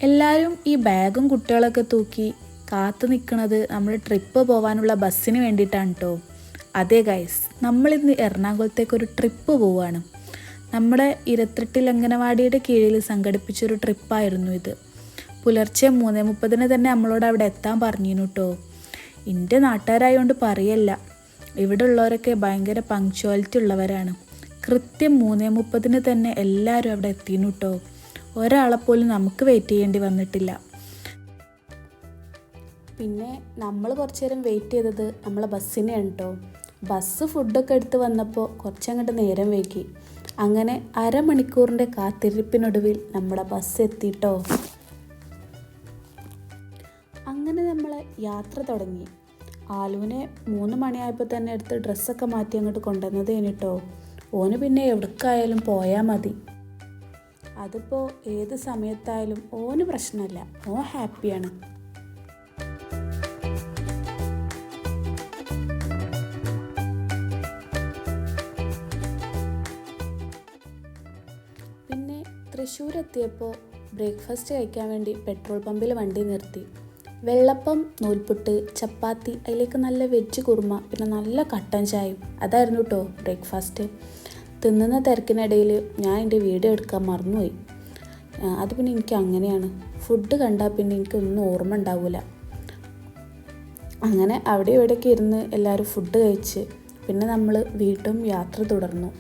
എല്ലാവരും ഈ ബാഗും കുട്ടികളൊക്കെ തൂക്കി കാത്തു നിൽക്കുന്നത് നമ്മൾ ട്രിപ്പ് പോകാനുള്ള ബസ്സിന് വേണ്ടിയിട്ടാണ് കേട്ടോ. അതെ ഗൈസ്, നമ്മളിന്ന് എറണാകുളത്തേക്കൊരു ട്രിപ്പ് പോവുകയാണ്. നമ്മുടെ ഇരത്തെട്ടിൽ അംഗനവാടിയുടെ കീഴിൽ സംഘടിപ്പിച്ചൊരു ട്രിപ്പായിരുന്നു ഇത്. പുലർച്ചെ 3:30 തന്നെ നമ്മളോട് അവിടെ എത്താൻ പറഞ്ഞിരുന്നു കേട്ടോ. എൻ്റെ നാട്ടുകാരായതുകൊണ്ട് പറയല്ല, ഇവിടെ ഉള്ളവരൊക്കെ ഭയങ്കര പങ്ക്ച്വാലിറ്റി ഉള്ളവരാണ്. കൃത്യം 3:30 തന്നെ എല്ലാവരും അവിടെ എത്തിയിരുന്നു കേട്ടോ. ഒരാളെപ്പോലും നമുക്ക് വെയിറ്റ് ചെയ്യേണ്ടി വന്നിട്ടില്ല. പിന്നെ നമ്മൾ കുറച്ച് നേരം വെയിറ്റ് ചെയ്തത് നമ്മളെ ബസ്സിനെയാണ് കേട്ടോ. ബസ് ഫുഡൊക്കെ എടുത്ത് വന്നപ്പോൾ കുറച്ചങ്ങോട്ട് നേരം വൈകി. അങ്ങനെ അരമണിക്കൂറിൻ്റെ കാത്തിരിപ്പിനൊടുവിൽ നമ്മുടെ ബസ് എത്തിയിട്ടോ. അങ്ങനെ നമ്മൾ യാത്ര തുടങ്ങി. ആലുവിനെ 3 മണിയായപ്പോൾ തന്നെ എടുത്ത് ഡ്രസ്സൊക്കെ മാറ്റി അങ്ങോട്ട് കൊണ്ടുവന്നതേന് കേട്ടോ. ഓന് പിന്നെ എവിടേക്കായാലും പോയാൽ മതി. അതിപ്പോൾ ഏത് സമയത്തായാലും ഓന് പ്രശ്നമല്ല, ഓൻ ഹാപ്പിയാണ്. പിന്നെ തൃശ്ശൂരെത്തിയപ്പോൾ ബ്രേക്ക്ഫാസ്റ്റ് കഴിക്കാൻ വേണ്ടി പെട്രോൾ പമ്പിൽ വണ്ടി നിർത്തി. വെള്ളപ്പം, നൂൽപുട്ട്, ചപ്പാത്തി, അതിലേക്ക് നല്ല വെജ് കുറുമ, പിന്നെ നല്ല കട്ടൻ ചായയും. അതായിരുന്നു കേട്ടോ ബ്രേക്ക്ഫാസ്റ്റ്. തിന്നുന്ന തിരക്കിനിടയിൽ ഞാൻ എൻ്റെ വീഡിയോ എടുക്കാൻ മറന്നുപോയി. അത് പിന്നെ എനിക്ക് അങ്ങനെയാണ്, ഫുഡ് കണ്ടാൽ പിന്നെ എനിക്കൊന്നും ഓർമ്മ ഉണ്ടാവില്ല. അങ്ങനെ അവിടെ ഇവിടെയൊക്കെ ഇരുന്ന് എല്ലാവരും ഫുഡ് കഴിച്ച് പിന്നെ നമ്മൾ വീണ്ടും യാത്ര തുടർന്നു.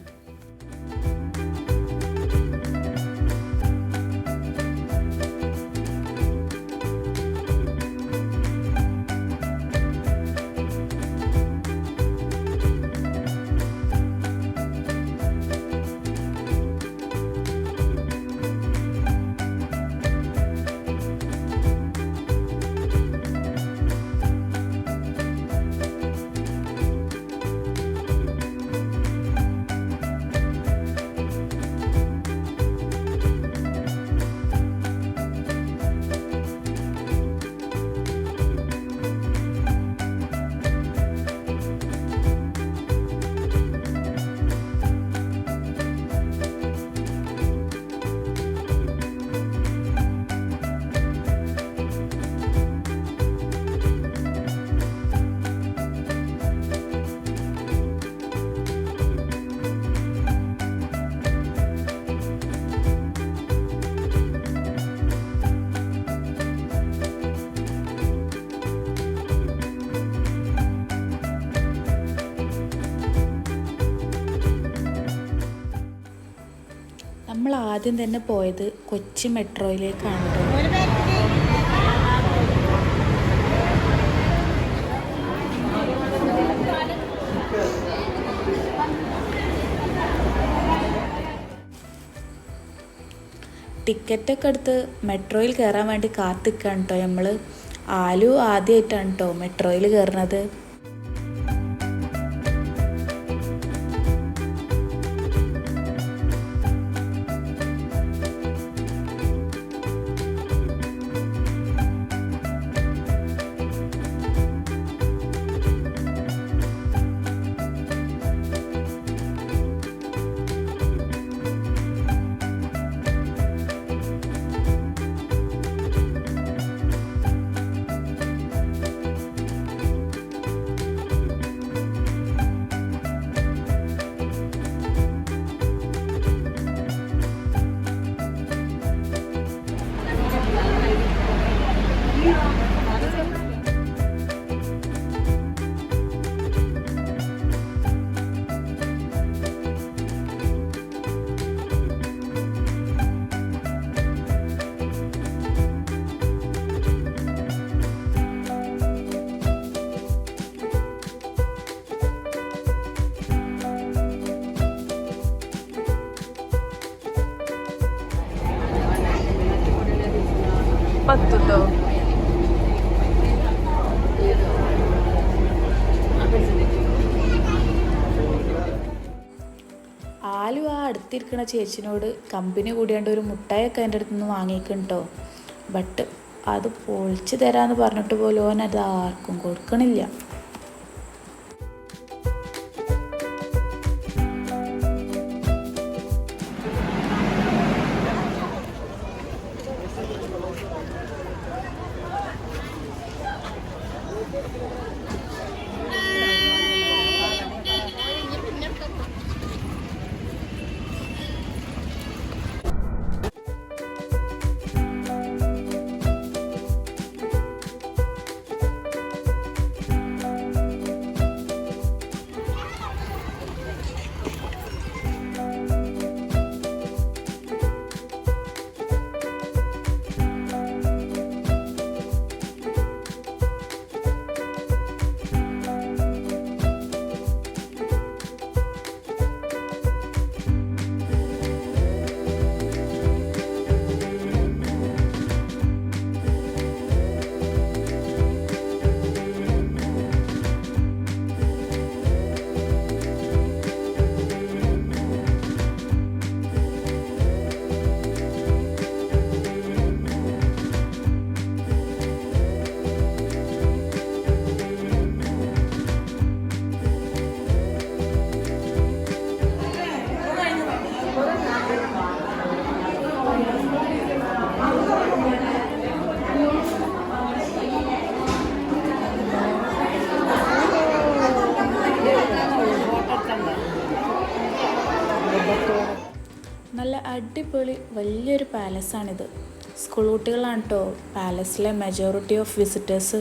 നമ്മൾ ആദ്യം തന്നെ പോയത് കൊച്ചി മെട്രോയിലേക്കാണ്. ടിക്കറ്റൊക്കെ എടുത്ത് മെട്രോയിൽ കയറാൻ വേണ്ടി കാത്തിക്കാണ് കേട്ടോ. നമ്മൾ ആലു ആദ്യമായിട്ടാണ് കേട്ടോ മെട്രോയിൽ കയറുന്നത്. പത്തുട്ടോ ആലു ആ അടുത്തിരിക്കുന്ന ചേച്ചിനോട് കമ്പനി കൂടിയാണ്ട് ഒരു മുട്ടായൊക്കെ എൻ്റെ അടുത്ത് നിന്ന് വാങ്ങിക്കട്ടോ. ബട്ട് അത് പൊളിച്ച് തരാമെന്ന് പറഞ്ഞിട്ട് പോലും ഓൻ അത് ആർക്കും കൊടുക്കണില്ല. പാലസാണിത്. സ്കൂൾ കുട്ടികളാണ് കേട്ടോ പാലസിലെ മെജോറിറ്റി ഓഫ് വിസിറ്റേഴ്സ്.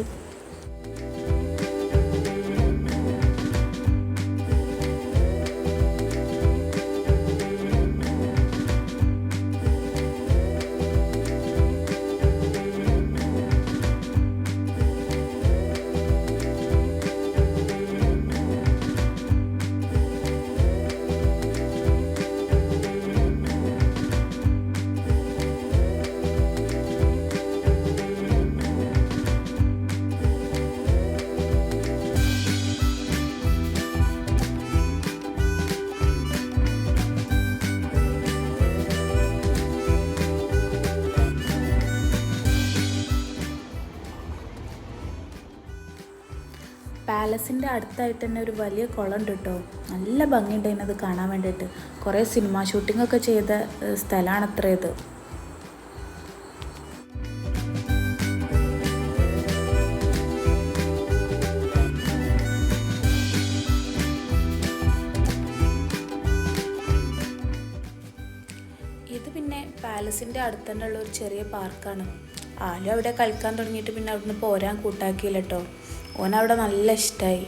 പാലസിൻ്റെ അടുത്തായിട്ട് തന്നെ ഒരു വലിയ കുളം ഉണ്ട് കേട്ടോ. നല്ല ഭംഗിയുണ്ട് അതിനത് കാണാൻ വേണ്ടിയിട്ട്. കുറേ സിനിമ ഷൂട്ടിങ്ങൊക്കെ ചെയ്ത സ്ഥലമാണത്ര ഇത്. ഇത് പിന്നെ പാലസിൻ്റെ അടുത്ത് തന്നെ ഉള്ള ഒരു ചെറിയ പാർക്കാണ്. ആലും അവിടെ കളിക്കാൻ തുടങ്ങിയിട്ട് പിന്നെ അവിടുന്ന് പോരാൻ കൂട്ടാക്കിയില്ല കേട്ടോ. ഓനവിടെ നല്ല ഇഷ്ടമായി.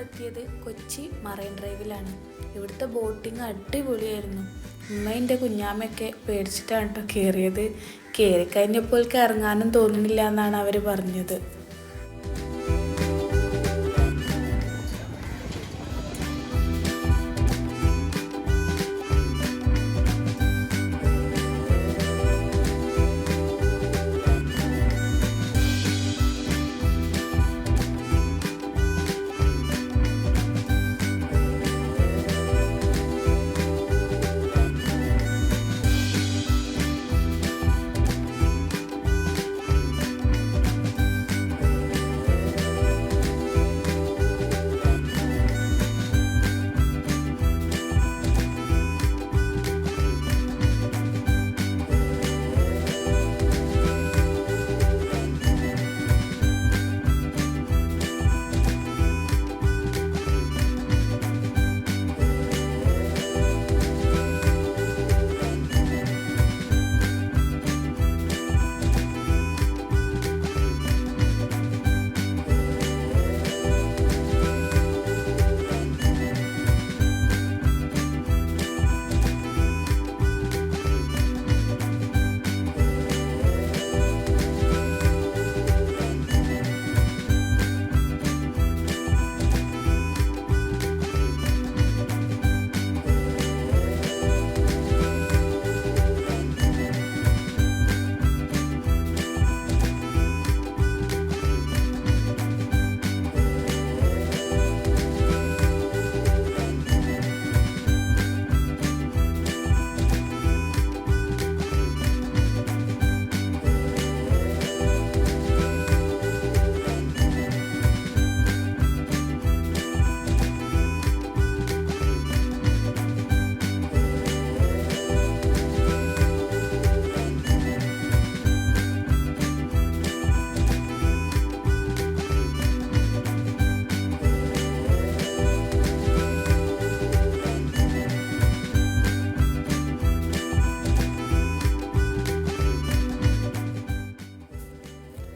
എത്തിയത് കൊച്ചി മറൈൻ ഡ്രൈവിലാണ്. ഇവിടുത്തെ ബോട്ടിങ് അടിപൊളിയായിരുന്നു. ഉമ്മേൻ്റെ കുഞ്ഞാമ്മയൊക്കെ പേടിച്ചിട്ടാണ് കേട്ടോ കയറിയത്. കയറിക്കഴിഞ്ഞപ്പോൾ ഇറങ്ങാനും തോന്നുന്നില്ല എന്നാണ് അവർ പറഞ്ഞത്.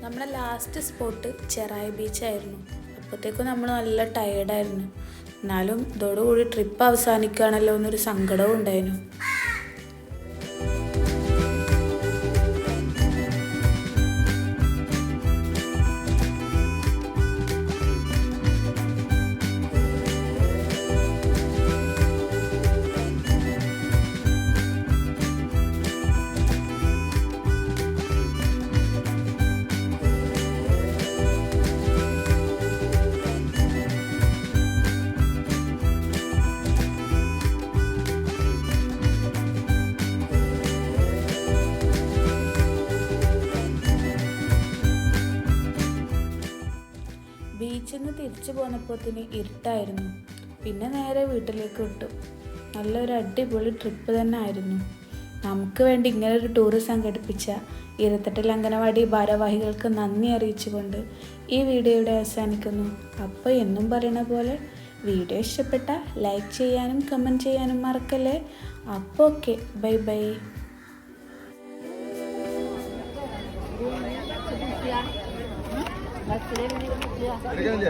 നമ്മുടെ ലാസ്റ്റ് സ്പോട്ട് ചെറായി ബീച്ചായിരുന്നു. അപ്പോഴത്തേക്കും നമ്മൾ നല്ല ടയേർഡായിരുന്നു. എന്നാലും ഇതോടുകൂടി ട്രിപ്പ് അവസാനിക്കുകയാണല്ലോ എന്നൊരു സങ്കടവും ഉണ്ടായിരുന്നു. ബീച്ചിൽ നിന്ന് തിരിച്ചു പോന്നപ്പോഴത്തേന് ഇരുട്ടായിരുന്നു. പിന്നെ നേരെ വീട്ടിലേക്ക് വിട്ടു. നല്ലൊരു അടിപൊളി ട്രിപ്പ് തന്നെ ആയിരുന്നു. നമുക്ക് വേണ്ടി ഇങ്ങനൊരു ടൂർ സംഘടിപ്പിച്ച ഇരുത്തട്ടിൽ അംഗനവാടി ഭാരവാഹികൾക്ക് നന്ദി അറിയിച്ചുകൊണ്ട് ഈ വീഡിയോ ഇവിടെ അവസാനിക്കുന്നു. അപ്പോൾ എന്നും പറയുന്ന പോലെ വീഡിയോ ഇഷ്ടപ്പെട്ട ലൈക്ക് ചെയ്യാനും കമൻറ്റ് ചെയ്യാനും മറക്കല്ലേ. അപ്പോൾ ഓക്കെ, ബൈ ബൈ. എടുക്കുന്നില്ല.